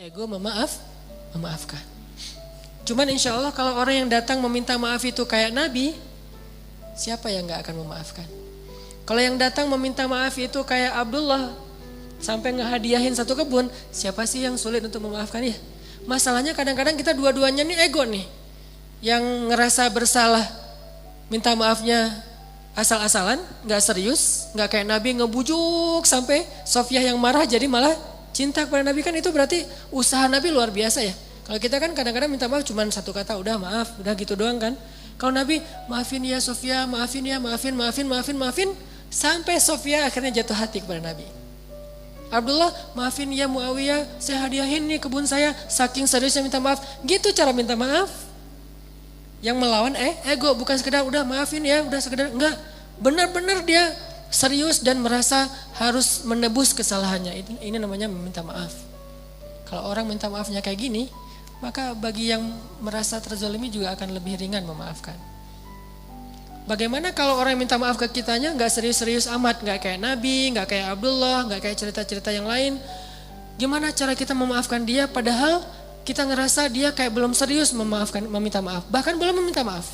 ego memaafkan. Cuman insya Allah kalau orang yang datang meminta maaf itu kayak Nabi, siapa yang gak akan memaafkan? Kalau yang datang meminta maaf itu kayak Abdullah, sampai ngehadiahin satu kebun, siapa sih yang sulit untuk memaafkan ya? Masalahnya kadang-kadang kita dua-duanya nih ego nih, yang ngerasa bersalah, minta maafnya asal-asalan, gak serius, gak kayak Nabi ngebujuk sampai Sofiyah yang marah jadi malah cinta kepada Nabi. Kan itu berarti usaha Nabi luar biasa ya. Kalau kita kan kadang-kadang minta maaf cuma satu kata, udah maaf, udah gitu doang kan. Kalau Nabi, maafin ya Sofiyah, maafin ya, maafin. Sampai Sofiyah akhirnya jatuh hati kepada Nabi. Abdullah, maafin ya Muawiyah, saya hadiahin nih kebun saya, saking seriusnya minta maaf. Gitu cara minta maaf. Yang melawan ego, bukan sekedar udah maafin ya, udah sekedar, enggak. Benar-benar dia serius dan merasa harus menebus kesalahannya. Ini namanya meminta maaf. Kalau orang minta maafnya kayak gini, maka bagi yang merasa terzalimi juga akan lebih ringan memaafkan. Bagaimana kalau orang yang minta maaf ke kitanya gak serius-serius amat, gak kayak Nabi, gak kayak Abdullah, gak kayak cerita-cerita yang lain. Gimana cara kita memaafkan dia padahal kita ngerasa dia kayak belum serius meminta maaf, bahkan belum meminta maaf.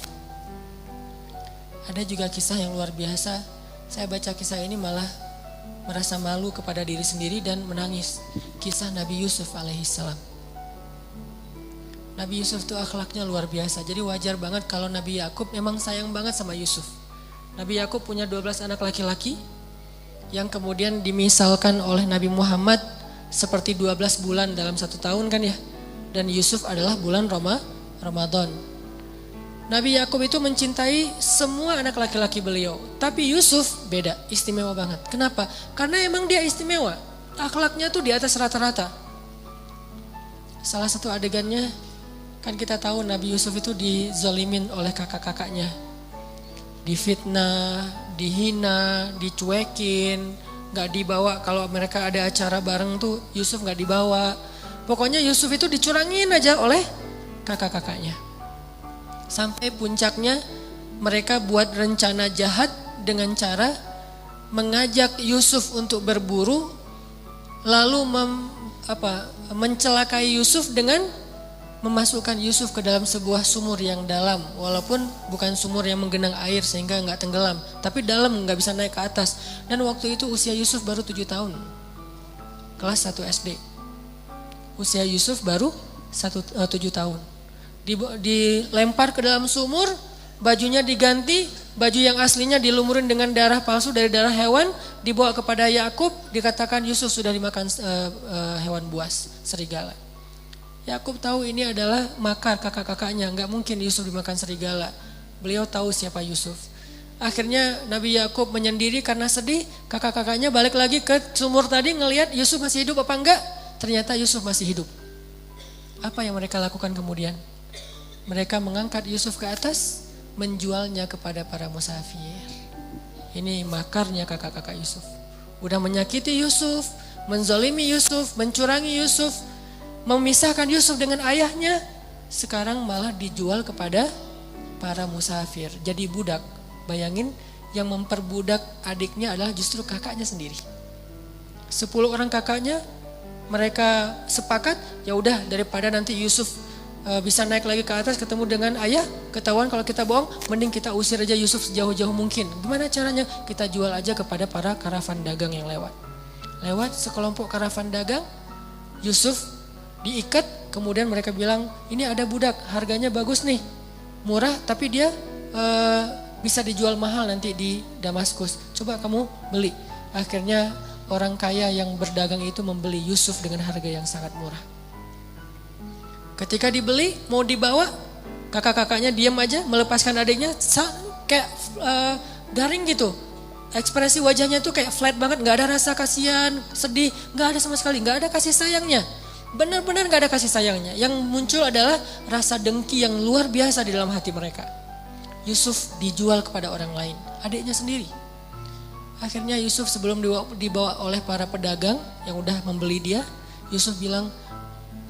Ada juga kisah yang luar biasa, saya baca kisah ini malah merasa malu kepada diri sendiri dan menangis. Kisah Nabi Yusuf alaihissalam. Nabi Yusuf itu akhlaknya luar biasa. Jadi wajar banget kalau Nabi Yakub memang sayang banget sama Yusuf. Nabi Yakub punya 12 anak laki-laki yang kemudian dimisalkan oleh Nabi Muhammad seperti 12 bulan dalam 1 tahun kan ya. Dan Yusuf adalah bulan Ramadan. Nabi Yakub itu mencintai semua anak laki-laki beliau. Tapi Yusuf beda, istimewa banget. Kenapa? Karena emang dia istimewa. Akhlaknya tuh di atas rata-rata. Salah satu adegannya, kan kita tahu Nabi Yusuf itu dizolimin oleh kakak-kakaknya. Difitnah, dihina, dicuekin, gak dibawa. Kalau mereka ada acara bareng tuh Yusuf gak dibawa. Pokoknya Yusuf itu dicurangin aja oleh kakak-kakaknya. Sampai puncaknya mereka buat rencana jahat dengan cara mengajak Yusuf untuk berburu, lalu mencelakai Yusuf dengan memasukkan Yusuf ke dalam sebuah sumur yang dalam, walaupun bukan sumur yang menggenang air sehingga nggak tenggelam, tapi dalam nggak bisa naik ke atas. Dan waktu itu usia Yusuf baru 7 tahun, kelas 1 SD. Usia Yusuf baru 7 tahun. Dilempar ke dalam sumur, bajunya diganti, baju yang aslinya dilumurin dengan darah palsu dari darah hewan, dibawa kepada Yakub, dikatakan Yusuf sudah dimakan hewan buas, serigala. Yakub tahu ini adalah makar kakak-kakaknya, nggak mungkin Yusuf dimakan serigala. Beliau tahu siapa Yusuf. Akhirnya Nabi Yakub menyendiri karena sedih, kakak-kakaknya balik lagi ke sumur tadi ngelihat Yusuf masih hidup apa enggak, ternyata Yusuf masih hidup. Apa yang mereka lakukan kemudian? Mereka mengangkat Yusuf ke atas, menjualnya kepada para musafir. Ini makarnya kakak-kakak Yusuf. Udah menyakiti Yusuf, menzalimi Yusuf, mencurangi Yusuf, memisahkan Yusuf dengan ayahnya, sekarang malah dijual kepada para musafir. Jadi budak. Bayangin, yang memperbudak adiknya adalah justru kakaknya sendiri. 10 orang kakaknya, mereka sepakat, ya udah daripada nanti Yusuf bisa naik lagi ke atas ketemu dengan ayah, ketahuan kalau kita bohong, mending kita usir aja Yusuf sejauh-jauh mungkin. Gimana caranya? Kita jual aja kepada para karavan dagang yang lewat. Lewat sekelompok karavan dagang, Yusuf diikat, kemudian mereka bilang, ini ada budak, harganya bagus nih, murah tapi dia bisa dijual mahal nanti di Damaskus. Coba kamu beli. Akhirnya orang kaya yang berdagang itu membeli Yusuf dengan harga yang sangat murah. Ketika dibeli, mau dibawa, kakak-kakaknya diam aja, melepaskan adiknya, kayak garing gitu. Ekspresi wajahnya tuh kayak flat banget, gak ada rasa kasihan, sedih, gak ada sama sekali, gak ada kasih sayangnya. Benar-benar gak ada kasih sayangnya. Yang muncul adalah rasa dengki yang luar biasa di dalam hati mereka. Yusuf dijual kepada orang lain, adiknya sendiri. Akhirnya Yusuf sebelum dibawa oleh para pedagang yang udah membeli dia, Yusuf bilang,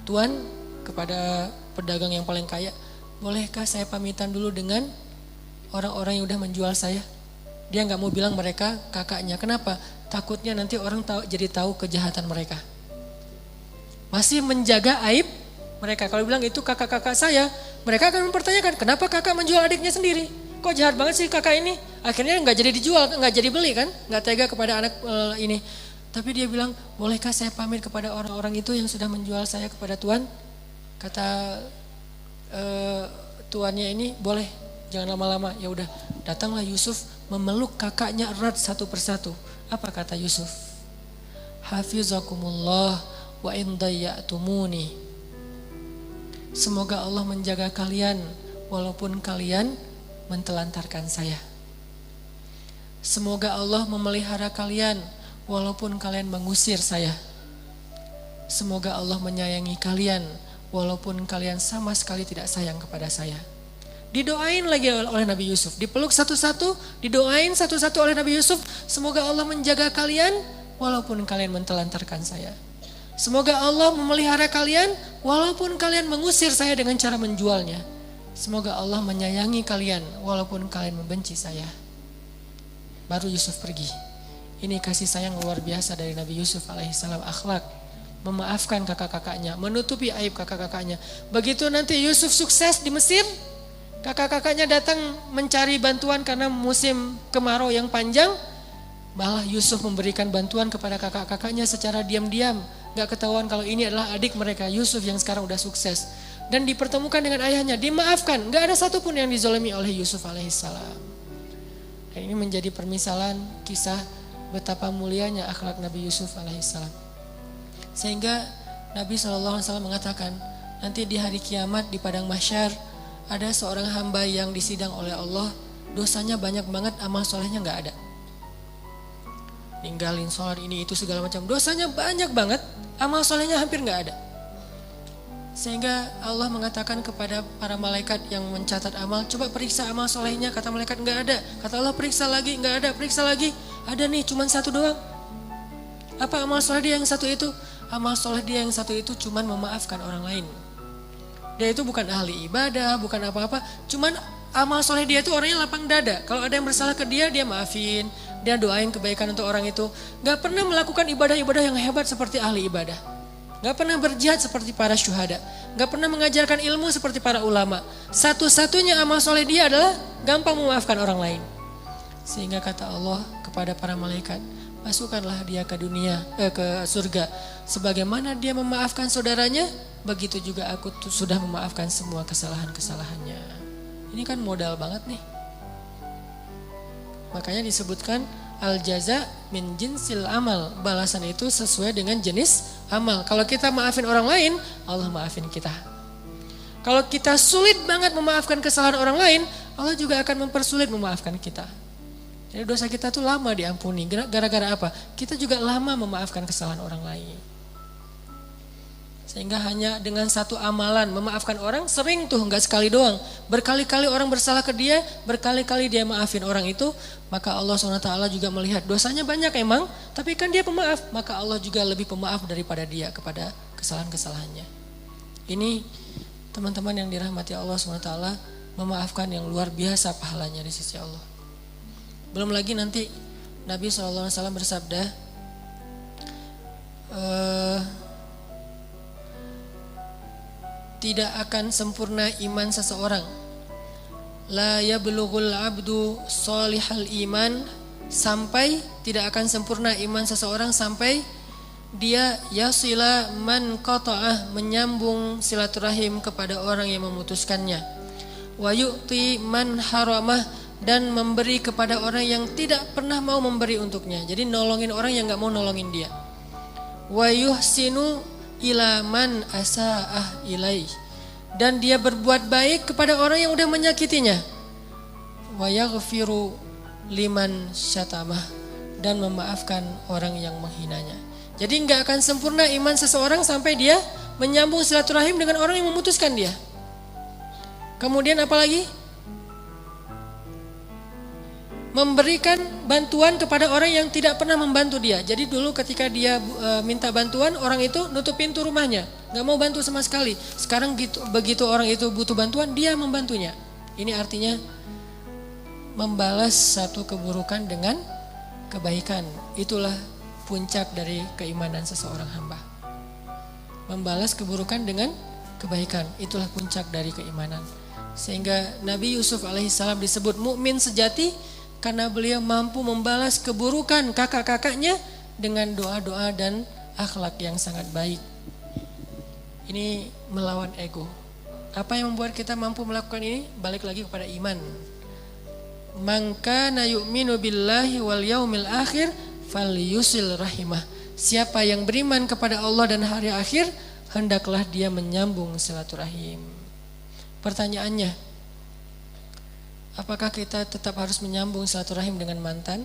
Tuan, kepada pedagang yang paling kaya, bolehkah saya pamitan dulu dengan orang-orang yang udah menjual saya? Dia gak mau bilang mereka kakaknya. Kenapa? Takutnya nanti orang jadi tahu kejahatan mereka. masih menjaga aib mereka. Kalau bilang itu kakak-kakak saya, mereka akan mempertanyakan kenapa kakak menjual adiknya sendiri. Kok jahat banget sih kakak ini? Akhirnya nggak jadi dijual, nggak jadi beli kan? Nggak tega kepada anak ini. Tapi dia bilang, bolehkah saya pamit kepada orang-orang itu yang sudah menjual saya kepada Tuhan? Kata tuannya ini, boleh, jangan lama-lama. Ya udah, datanglah Yusuf memeluk kakaknya erat satu persatu. Apa kata Yusuf? Hafizakumullah wa in dayya'tumuni. Semoga Allah menjaga kalian walaupun kalian mentelantarkan saya. Semoga Allah memelihara kalian walaupun kalian mengusir saya. Semoga Allah menyayangi kalian walaupun kalian sama sekali tidak sayang kepada saya. Didoain lagi oleh Nabi Yusuf, dipeluk satu-satu, didoain satu-satu oleh Nabi Yusuf. Semoga Allah menjaga kalian walaupun kalian mentelantarkan saya. Semoga Allah memelihara kalian walaupun kalian mengusir saya dengan cara menjualnya. Semoga Allah menyayangi kalian walaupun kalian membenci saya. Baru Yusuf pergi. Ini kasih sayang luar biasa dari Nabi Yusuf alaihissalam, akhlak. Memaafkan kakak-kakaknya, menutupi aib kakak-kakaknya. Begitu nanti Yusuf sukses di Mesir, kakak-kakaknya datang mencari bantuan karena musim kemarau yang panjang. Malah Yusuf memberikan bantuan kepada kakak-kakaknya secara diam-diam. Gak ketahuan kalau ini adalah adik mereka, Yusuf yang sekarang udah sukses. Dan dipertemukan dengan ayahnya, dimaafkan. Gak ada satupun yang dizolimi oleh Yusuf alaihissalam. Dan ini menjadi permisalan kisah betapa mulianya akhlak Nabi Yusuf alaihissalam. Sehingga Nabi SAW mengatakan, nanti di hari kiamat di padang mahsyar ada seorang hamba yang disidang oleh Allah, dosanya banyak banget, amal solehnya gak ada. Ninggalin sholat ini itu segala macam, dosanya banyak banget, amal solehnya hampir gak ada. Sehingga Allah mengatakan kepada para malaikat yang mencatat amal, coba periksa amal solehnya. Kata malaikat gak ada. Kata Allah periksa lagi, gak ada, periksa lagi. Ada nih, cuman satu doang. Apa amal soleh dia yang satu itu? Amal soleh dia yang satu itu cuman memaafkan orang lain. Dia itu bukan ahli ibadah, bukan apa-apa, cuman amal soleh dia itu orangnya lapang dada. Kalau ada yang bersalah ke dia, dia maafin, dia doain kebaikan untuk orang itu. Gak pernah melakukan ibadah-ibadah yang hebat seperti ahli ibadah. Gak pernah berjihad seperti para syuhada. Gak pernah mengajarkan ilmu seperti para ulama. Satu-satunya amal soleh dia adalah gampang memaafkan orang lain. Sehingga kata Allah kepada para malaikat, masukkanlah dia ke ke surga. Sebagaimana dia memaafkan saudaranya, begitu juga aku sudah memaafkan semua kesalahan-kesalahannya. Ini kan modal banget nih. Makanya disebutkan al-jaza min jinsil amal. Balasan itu sesuai dengan jenis amal. Kalau kita maafin orang lain, Allah maafin kita. Kalau kita sulit banget memaafkan kesalahan orang lain, Allah juga akan mempersulit memaafkan kita. Jadi dosa kita tuh lama diampuni. Gara-gara apa? Kita juga lama memaafkan kesalahan orang lain. Sehingga hanya dengan satu amalan memaafkan orang, sering tuh, gak sekali doang. Berkali-kali orang bersalah ke dia, berkali-kali dia maafin orang itu, maka Allah SWT juga melihat dosanya banyak emang, tapi kan dia pemaaf, maka Allah juga lebih pemaaf daripada dia kepada kesalahan-kesalahannya. Ini teman-teman yang dirahmati Allah SWT, memaafkan yang luar biasa pahalanya di sisi Allah. Belum lagi nanti Nabi SAW bersabda, tidak akan sempurna iman seseorang. La yablughul abdu salihal iman, sampai tidak akan sempurna iman seseorang sampai dia yasila man qata'ah, menyambung silaturahim kepada orang yang memutuskannya. Wa yu'ti man haramah, dan memberi kepada orang yang tidak pernah mau memberi untuknya. Jadi nolongin orang yang gak mau nolongin dia. Wa yuhsinu ila man asa'ah ilaih, dan dia berbuat baik kepada orang yang udah menyakitinya. Wa yaghfiru liman syatamah, dan memaafkan orang yang menghinanya. Jadi enggak akan sempurna iman seseorang sampai dia menyambung silaturahim dengan orang yang memutuskan dia. Kemudian apalagi? Memberikan bantuan kepada orang yang tidak pernah membantu dia. Jadi dulu ketika dia minta bantuan, orang itu nutup pintu rumahnya, gak mau bantu sama sekali. Sekarang begitu orang itu butuh bantuan, dia membantunya. Ini artinya membalas satu keburukan dengan kebaikan. Itulah puncak dari keimanan seseorang hamba. membalas keburukan dengan kebaikan. Itulah puncak dari keimanan. Sehingga Nabi Yusuf alaihissalam disebut mukmin sejati karena beliau mampu membalas keburukan kakak-kakaknya dengan doa-doa dan akhlak yang sangat baik. Ini melawan ego. Apa yang membuat kita mampu melakukan ini? Balik lagi kepada iman. Man kana yu'minu billahi wal yaumil akhir falyusil rahimah. Siapa yang beriman kepada Allah dan hari akhir, hendaklah dia menyambung silaturahim. Pertanyaannya, apakah kita tetap harus menyambung silaturahim dengan mantan?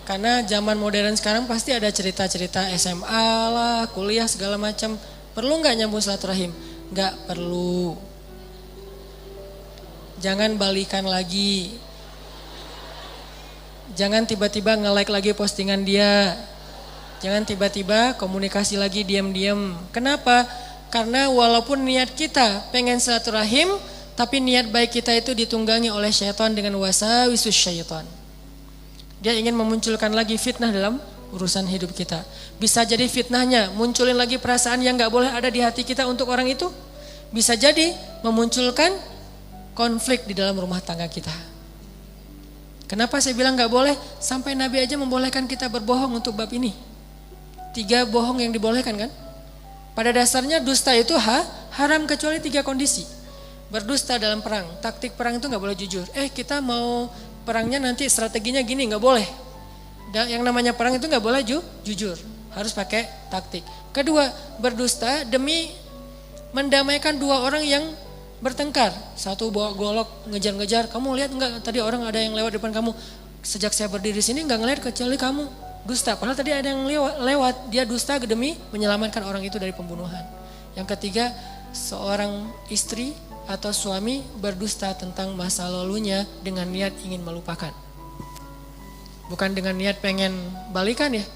Karena zaman modern sekarang pasti ada cerita-cerita SMA lah, kuliah segala macam. Perlu nggak nyambung silaturahim? Nggak perlu. Jangan balikan lagi. Jangan tiba-tiba nge-like lagi postingan dia. Jangan tiba-tiba komunikasi lagi diam-diam. Kenapa? Karena walaupun niat kita pengen silaturahim, tapi niat baik kita itu ditunggangi oleh syaitan dengan wasawisus syaitan. Dia ingin memunculkan lagi fitnah dalam urusan hidup kita. Bisa jadi fitnahnya munculin lagi perasaan yang gak boleh ada di hati kita untuk orang itu. Bisa jadi memunculkan konflik di dalam rumah tangga kita. Kenapa saya bilang gak boleh? Sampai Nabi aja membolehkan kita berbohong untuk bab ini. 3 bohong yang dibolehkan kan? Pada dasarnya dusta itu haram kecuali 3 kondisi. Berdusta dalam perang, taktik perang itu gak boleh jujur. Kita mau perangnya nanti strateginya gini, gak boleh. Dan yang namanya perang itu gak boleh jujur, harus pakai taktik. Kedua, berdusta demi mendamaikan 2 orang yang bertengkar. Satu bawa golok ngejar-ngejar, kamu lihat enggak tadi orang ada yang lewat depan kamu. Sejak saya berdiri sini gak ngeliat kecuali kamu. Dusta, padahal tadi ada yang lewat. Dia dusta demi menyelamatkan orang itu dari pembunuhan. Yang ketiga, seorang istri atau suami berdusta tentang masa lalunya dengan niat ingin melupakan. Bukan dengan niat pengen balikan ya.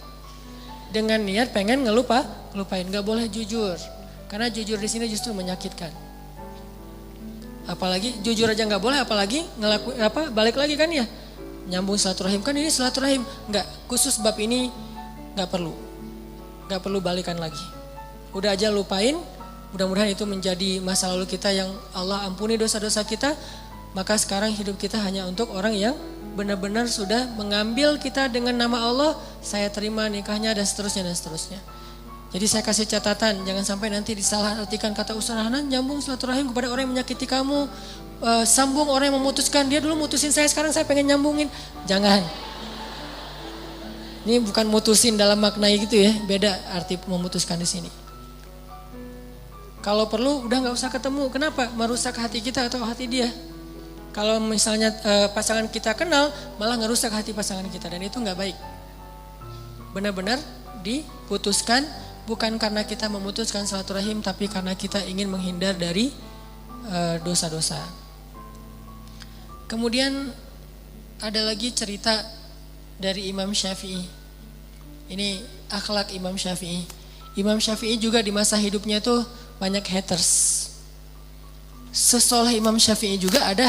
Dengan niat pengen ngelupain. Gak boleh jujur. Karena jujur di sini justru menyakitkan. Apalagi jujur aja gak boleh, apalagi balik lagi kan ya. Nyambung silaturahim, kan ini silaturahim. Enggak, khusus bab ini gak perlu balikan lagi. Udah aja lupain. Mudah-mudahan itu menjadi masa lalu kita yang Allah ampuni dosa-dosa kita. Maka sekarang hidup kita hanya untuk orang yang benar-benar sudah mengambil kita dengan nama Allah. Saya terima nikahnya dan seterusnya dan seterusnya. Jadi saya kasih catatan, jangan sampai nanti disalahartikan kata Ustaz Hanan, nyambung silaturahim kepada orang yang menyakiti kamu. Sambung orang yang memutuskan, dia dulu mutusin saya, sekarang saya pengen nyambungin. Jangan. Ini bukan mutusin dalam makna gitu ya, beda arti memutuskan di sini. Kalau perlu udah gak usah ketemu, kenapa? Merusak hati kita atau hati dia. Kalau misalnya pasangan kita kenal, malah ngerusak hati pasangan kita dan itu gak baik. Benar-benar diputuskan bukan karena kita memutuskan silaturahim, tapi karena kita ingin menghindar dari dosa-dosa. Kemudian ada lagi cerita dari Imam Syafi'i. Ini akhlak Imam Syafi'i. Imam Syafi'i juga di masa hidupnya tuh banyak haters. Sesoleh Imam Syafi'i juga ada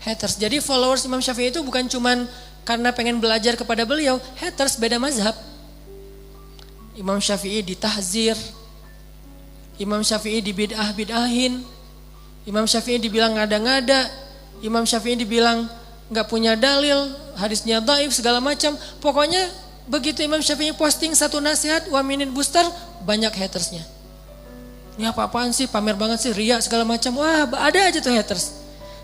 haters. Jadi followers Imam Syafi'i itu bukan cuman karena pengen belajar kepada beliau, haters beda mazhab. Imam Syafi'i ditahzir, Imam Syafi'i dibid'ah-bid'ahin, Imam Syafi'i dibilang ngada-ngada, Imam Syafi'i dibilang gak punya dalil, hadisnya dhaif segala macam. Pokoknya begitu Imam Syafi'i posting satu nasihat 1 minute booster, banyak hatersnya. Ini apa-apaan sih, pamer banget sih, riya segala macam. Wah, ada aja tuh haters.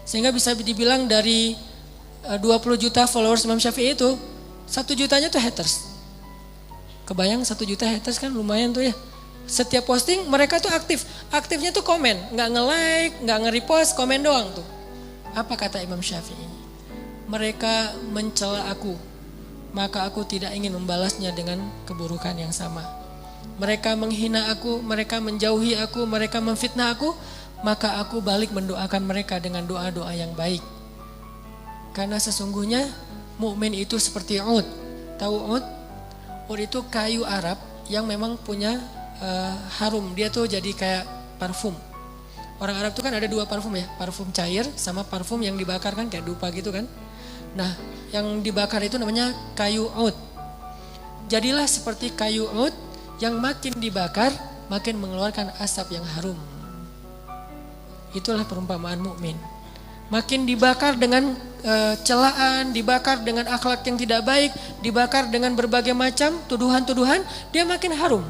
Sehingga bisa dibilang dari 20 juta followers Imam Syafi'i itu, 1 jutanya tuh haters. Kebayang 1 juta haters kan lumayan tuh ya. Setiap posting mereka tuh aktif. Aktifnya tuh komen, gak nge-like, gak nge-repost, komen doang tuh. Apa kata Imam Syafi'i? Mereka mencela aku, maka aku tidak ingin membalasnya dengan keburukan yang sama. Mereka menghina aku, mereka menjauhi aku, mereka memfitnah aku, maka aku balik mendoakan mereka dengan doa-doa yang baik. Karena sesungguhnya mukmin itu seperti ud. Tahu ud? Ud itu kayu Arab yang memang punya harum. Dia tuh jadi kayak parfum. Orang Arab tuh kan ada 2 parfum ya, parfum cair sama parfum yang dibakar kan kayak dupa gitu kan. Nah, yang dibakar itu namanya kayu ud. Jadilah seperti kayu ud yang makin dibakar makin mengeluarkan asap yang harum. Itulah perumpamaan mukmin. Makin dibakar dengan celaan, dibakar dengan akhlak yang tidak baik, dibakar dengan berbagai macam tuduhan-tuduhan, dia makin harum.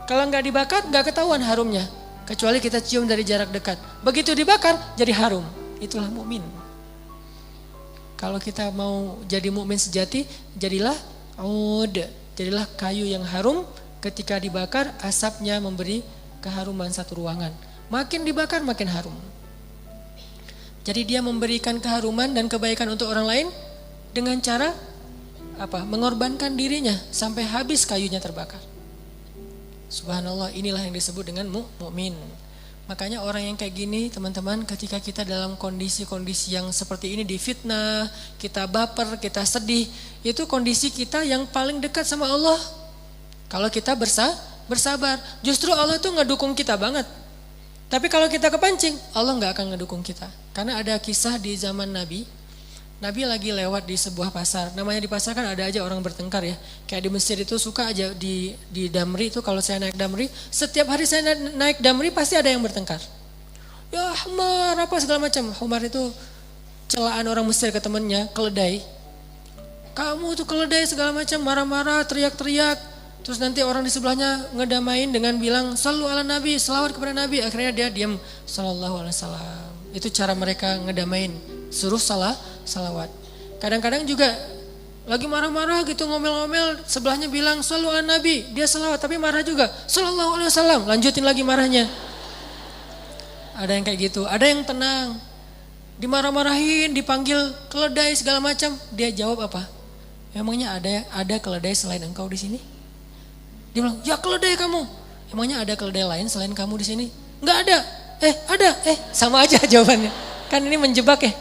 Kalau nggak dibakar nggak ketahuan harumnya, kecuali kita cium dari jarak dekat. Begitu dibakar jadi harum. Itulah mukmin. Kalau kita mau jadi mukmin sejati, jadilah ud, jadilah kayu yang harum. Ketika dibakar, asapnya memberi keharuman satu ruangan. Makin dibakar, makin harum. Jadi dia memberikan keharuman dan kebaikan untuk orang lain dengan cara apa? Mengorbankan dirinya sampai habis kayunya terbakar. Subhanallah, inilah yang disebut dengan mukmin. Makanya orang yang kayak gini, teman-teman, ketika kita dalam kondisi-kondisi yang seperti ini, difitnah, kita baper, kita sedih, itu kondisi kita yang paling dekat sama Allah. Kalau kita bersabar, justru Allah tuh ngedukung kita banget. Tapi kalau kita kepancing, Allah gak akan ngedukung kita. Karena ada kisah di zaman Nabi lagi lewat di sebuah pasar. Namanya di pasar kan ada aja orang bertengkar ya. Kayak di Mesir itu suka aja di Damri itu, kalau saya naik Damri, setiap hari saya naik Damri pasti ada yang bertengkar. Ya Humar apa segala macam. Humar itu celaan orang Mesir ke temennya, keledai. Kamu tuh keledai segala macam, marah-marah, teriak-teriak. Terus nanti orang di sebelahnya ngedamain dengan bilang shallu ala nabi, selawat kepada nabi. Akhirnya dia diam, sallallahu alaihi wasallam. Itu cara mereka ngedamain, suruh salawat. Kadang-kadang juga lagi marah-marah gitu, ngomel-ngomel, sebelahnya bilang shallu ala nabi, dia selawat tapi marah juga, sallallahu alaihi wasallam, lanjutin lagi marahnya. Ada yang kayak gitu, ada yang tenang, dimarah-marahin, dipanggil keledai segala macam, dia jawab apa? Emangnya ada keledai selain engkau di sini? Dia bilang, ya keledai kamu. Emangnya ada keledai lain selain kamu di sini? Enggak ada. Ada. Sama aja jawabannya. Kan ini menjebak ya.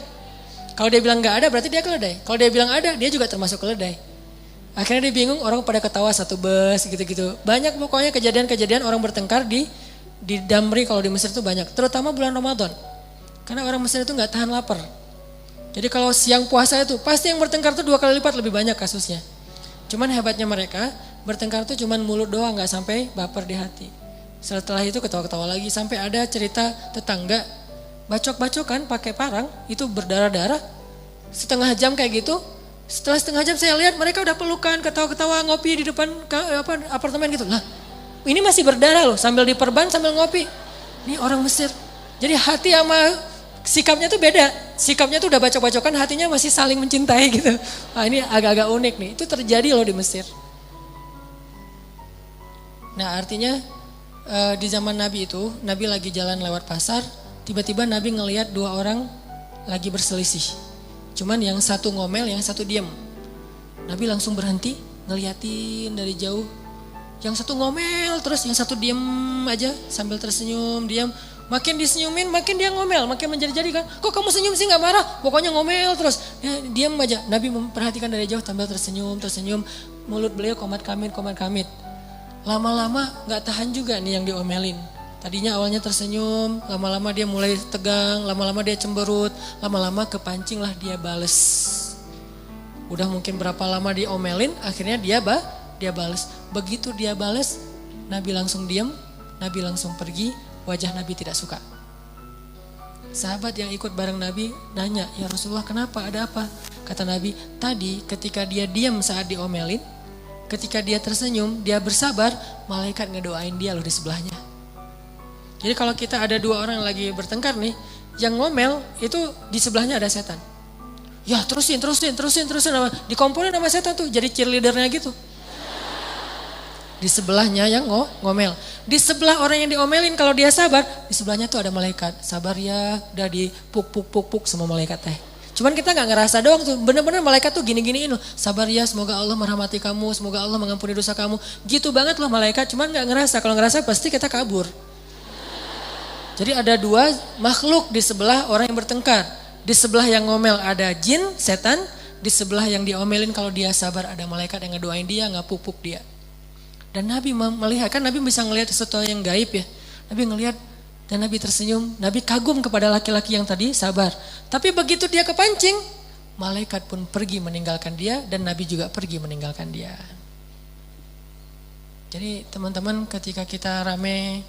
Kalau dia bilang enggak ada berarti dia keledai. Kalau dia bilang ada, dia juga termasuk keledai. Akhirnya dia bingung, orang pada ketawa satu bus gitu-gitu. Banyak pokoknya kejadian-kejadian orang bertengkar di Damri kalau di Mesir itu banyak. Terutama bulan Ramadan. Karena orang Mesir itu enggak tahan lapar. Jadi kalau siang puasa itu pasti yang bertengkar itu 2 kali lipat lebih banyak kasusnya. Cuman hebatnya mereka, bertengkar itu cuman mulut doang, gak sampai baper di hati. Setelah itu ketawa-ketawa lagi, sampai ada cerita tetangga bacok-bacokan pakai parang, itu berdarah-darah. Setengah jam kayak gitu, setelah setengah jam saya lihat mereka udah pelukan, ketawa-ketawa, ngopi di depan apartemen gitu. Lah, ini masih berdarah loh, sambil diperban sambil ngopi. Ini orang Mesir. Jadi hati sama sikapnya tuh beda. Sikapnya tuh udah bacok-bacokan, hatinya masih saling mencintai gitu. Nah, ini agak-agak unik nih. Itu terjadi loh di Mesir. Nah, artinya di zaman Nabi itu, Nabi lagi jalan lewat pasar, tiba-tiba Nabi ngelihat 2 orang lagi berselisih. Cuman yang satu ngomel, yang satu diam. Nabi langsung berhenti, ngeliatin dari jauh. Yang satu ngomel, terus yang satu diam aja sambil tersenyum, diam. Makin disenyumin, makin dia ngomel, makin menjadi-jadi kan. Kok kamu senyum sih, gak marah? Pokoknya ngomel terus. Ya, diam aja. Nabi memperhatikan dari jauh sambil tersenyum. Mulut beliau komat kamit. Lama-lama gak tahan juga nih yang diomelin. Tadinya awalnya tersenyum, lama-lama dia mulai tegang, lama-lama dia cemberut, lama-lama kepancing lah dia bales. Udah mungkin berapa lama diomelin, akhirnya dia bales. Begitu dia bales, Nabi langsung diam, Nabi langsung pergi. Wajah Nabi tidak suka. Sahabat yang ikut bareng Nabi nanya, ya Rasulullah kenapa, ada apa? Kata Nabi, tadi ketika dia diam saat diomelin, ketika dia tersenyum, dia bersabar, malaikat ngedoain dia loh di sebelahnya. Jadi kalau kita ada 2 orang yang lagi bertengkar nih, yang ngomel itu di sebelahnya ada setan. Ya terusin. Dikomporin sama setan tuh, jadi cheerleadernya gitu. Di sebelahnya yang ngomel. Di sebelah orang yang diomelin kalau dia sabar, di sebelahnya tuh ada malaikat. Sabar ya, udah dipuk semua malaikat teh. Cuman kita gak ngerasa doang tuh, bener-bener malaikat tuh gini-giniin loh. Sabar ya, semoga Allah merahmati kamu, semoga Allah mengampuni dosa kamu. Gitu banget loh malaikat, cuman gak ngerasa. Kalau ngerasa pasti kita kabur. Jadi ada 2 makhluk di sebelah orang yang bertengkar. Di sebelah yang ngomel ada jin, setan. Di sebelah yang diomelin kalau dia sabar ada malaikat yang ngedoain dia, ngapuk dia. Dan Nabi melihat, kan Nabi bisa ngelihat sesuatu yang gaib ya. Nabi ngelihat dan Nabi tersenyum. Nabi kagum kepada laki-laki yang tadi sabar. Tapi begitu dia kepancing, malaikat pun pergi meninggalkan dia dan Nabi juga pergi meninggalkan dia. Jadi teman-teman ketika kita rame,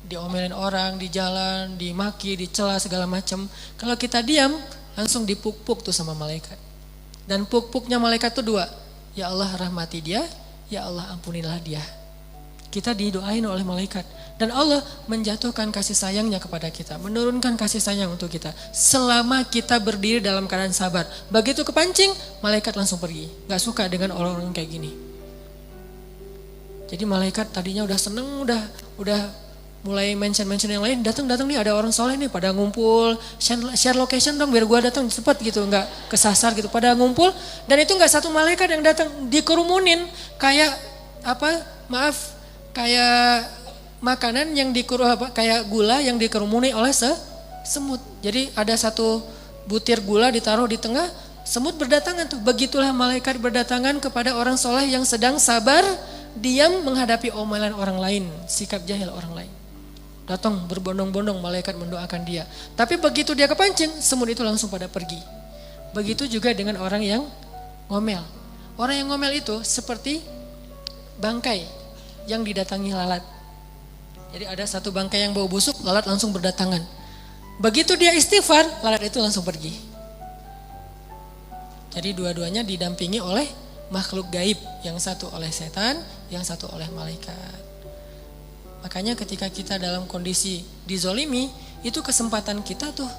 diomelin orang, di jalan, dimaki, dicela segala macam, kalau kita diam, langsung dipuk-puk tuh sama malaikat. Dan puk-puknya malaikat tuh dua, ya Allah rahmati dia, ya Allah ampunilah dia. Kita didoain oleh malaikat. Dan Allah menjatuhkan kasih sayangnya kepada kita, menurunkan kasih sayang untuk kita. Selama kita berdiri dalam keadaan sabar. Begitu kepancing, malaikat langsung pergi. Gak suka dengan orang-orang kayak gini. Jadi malaikat tadinya udah seneng, udah mulai mention yang lain. Datang nih ada orang soleh nih pada ngumpul. Share location dong biar gua datang cepat gitu. Gak kesasar gitu. Pada ngumpul. Dan itu gak satu malaikat yang datang. Dikerumunin kayak kayak makanan yang kayak gula yang dikerumuni oleh semut. Jadi ada satu butir gula ditaruh di tengah, semut berdatangan tuh. Begitulah malaikat berdatangan kepada orang soleh yang sedang sabar, diam menghadapi omelan orang lain, sikap jahil orang lain. Datang berbondong-bondong malaikat mendoakan dia. Tapi begitu dia kepancing, semut itu langsung pada pergi. Begitu juga dengan orang yang ngomel. Orang yang ngomel itu seperti bangkai yang didatangi lalat. Jadi ada satu bangkai yang bau busuk, lalat langsung berdatangan. Begitu dia istighfar, lalat itu langsung pergi. Jadi dua-duanya didampingi oleh makhluk gaib. Yang satu oleh setan, yang satu oleh malaikat. Makanya ketika kita dalam kondisi dizolimi, itu kesempatan kita tuh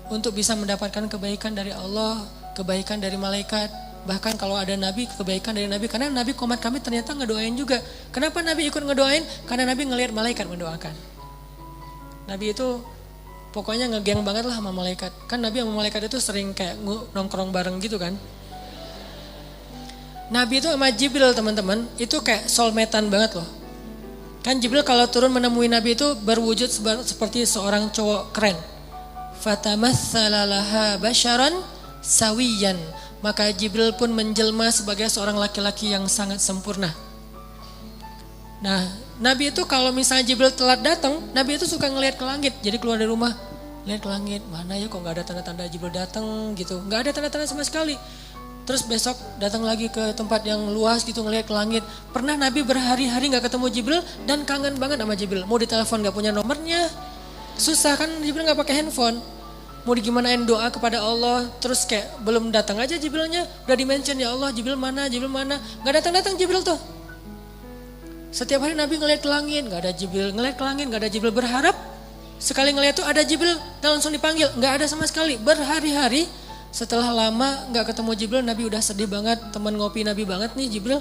untuk bisa mendapatkan kebaikan dari Allah, kebaikan dari malaikat. Bahkan kalau ada nabi, kebaikan dari nabi. Karena nabi komat kami ternyata ngedoain juga. Kenapa nabi ikut ngedoain? Karena nabi ngelihat malaikat mendoakan. Nabi itu pokoknya ngegeng banget lah sama malaikat. Kan nabi sama malaikat itu sering kayak nongkrong bareng gitu kan. Nabi itu sama Jibril teman-teman, itu kayak soulmate-an banget loh. Kan Jibril kalau turun menemui nabi itu berwujud seperti seorang cowok keren. Fatamatsala laha basyaran sawiyan. Maka Jibril pun menjelma sebagai seorang laki-laki yang sangat sempurna. Nah, Nabi itu kalau misalnya Jibril telat datang, Nabi itu suka ngelihat ke langit. Jadi keluar dari rumah, lihat ke langit, mana ya kok gak ada tanda-tanda Jibril datang gitu. Gak ada tanda-tanda sama sekali. Terus besok datang lagi ke tempat yang luas gitu ngelihat ke langit. Pernah Nabi berhari-hari gak ketemu Jibril dan kangen banget sama Jibril. Mau ditelepon gak punya nomornya. Susah kan Jibril gak pakai handphone. Mau digimanain doa kepada Allah, terus kayak belum datang aja Jibrilnya, udah di-mention ya Allah Jibril mana, gak datang-datang Jibril tuh. Setiap hari Nabi ngeliat ke langit, gak ada Jibril, ngeliat ke langit, gak ada Jibril, berharap sekali ngeliat tuh ada Jibril dan langsung dipanggil, gak ada sama sekali. Berhari-hari setelah lama gak ketemu Jibril, Nabi udah sedih banget, teman ngopi Nabi banget nih Jibril.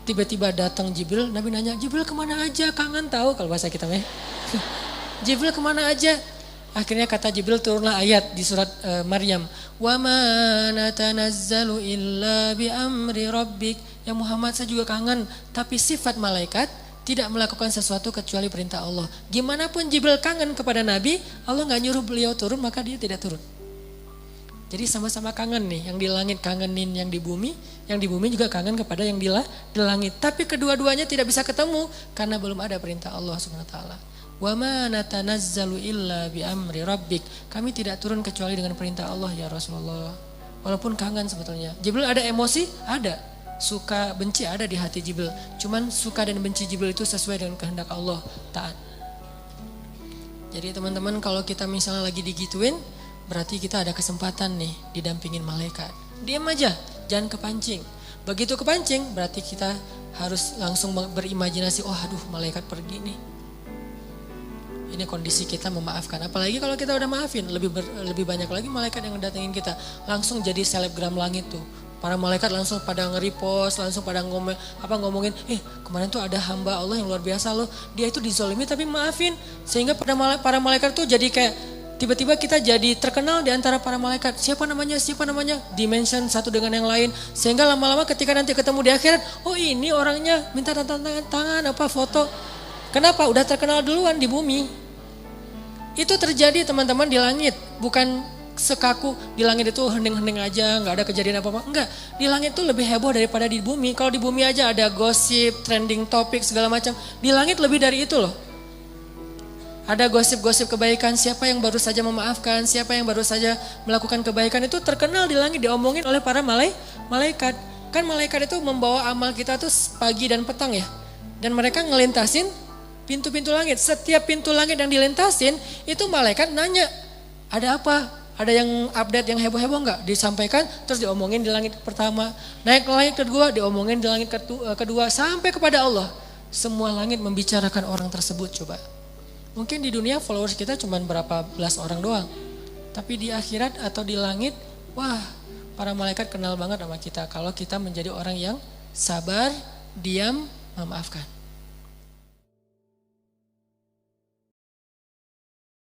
Tiba-tiba datang Jibril, Nabi nanya, Jibril kemana aja, kangen tahu kalau bahasa kita meh. Jibril kemana aja? Akhirnya kata Jibril turunlah ayat di surat Maryam. Wa ma natanazzalu illa bi amri rabbik. Ya Muhammad saya juga kangen. Tapi sifat malaikat tidak melakukan sesuatu kecuali perintah Allah. Gimana pun Jibril kangen kepada Nabi, Allah gak nyuruh beliau turun maka dia tidak turun. Jadi sama-sama kangen nih. Yang di langit kangenin yang di bumi juga kangen kepada yang di langit. Tapi kedua-duanya tidak bisa ketemu karena belum ada perintah Allah Subhanahu wa taala. Wa ma natanazzalu illa bi amri rabbik. Kami tidak turun kecuali dengan perintah Allah ya Rasulullah. Walaupun kangen sebetulnya. Jibril ada emosi? Ada. Suka benci ada di hati Jibril. Cuman suka dan benci Jibril itu sesuai dengan kehendak Allah, taat. Jadi teman-teman kalau kita misalnya lagi digituin, berarti kita ada kesempatan nih didampingin malaikat. Diam aja, jangan kepancing. Begitu kepancing berarti kita harus langsung berimajinasi, oh aduh malaikat pergi nih. Ini kondisi kita memaafkan. Apalagi kalau kita udah maafin, lebih banyak lagi malaikat yang datengin kita. Langsung jadi selebgram langit tuh. Para malaikat langsung pada nge-repost, langsung pada ngomongin, kemarin tuh ada hamba Allah yang luar biasa loh. Dia itu dizolimi tapi maafin. Sehingga para malaikat tuh jadi kayak tiba-tiba kita jadi terkenal di antara para malaikat. Siapa namanya? Dimension satu dengan yang lain. Sehingga lama-lama ketika nanti ketemu di akhirat, oh ini orangnya minta tangan foto. Kenapa? Udah terkenal duluan di bumi. Itu terjadi teman-teman di langit. Bukan sekaku di langit itu hening-hening aja, gak ada kejadian apa-apa. Enggak, di langit itu lebih heboh daripada di bumi. Kalau di bumi aja ada gosip, trending topik, segala macam. Di langit lebih dari itu loh. Ada gosip-gosip kebaikan, siapa yang baru saja memaafkan, siapa yang baru saja melakukan kebaikan. Itu terkenal di langit, diomongin oleh para malaikat. Kan malaikat itu membawa amal kita tuh pagi dan petang ya. Dan mereka ngelintasin pintu-pintu langit. Setiap pintu langit yang dilintasin itu malaikat nanya, ada apa? Ada yang update yang heboh-heboh enggak? Disampaikan terus diomongin di langit pertama. Naik ke langit kedua diomongin di langit kedua sampai kepada Allah. Semua langit membicarakan orang tersebut coba. Mungkin di dunia followers kita cuma berapa belas orang doang. Tapi di akhirat atau di langit, wah para malaikat kenal banget sama kita. Kalau kita menjadi orang yang sabar, diam, memaafkan.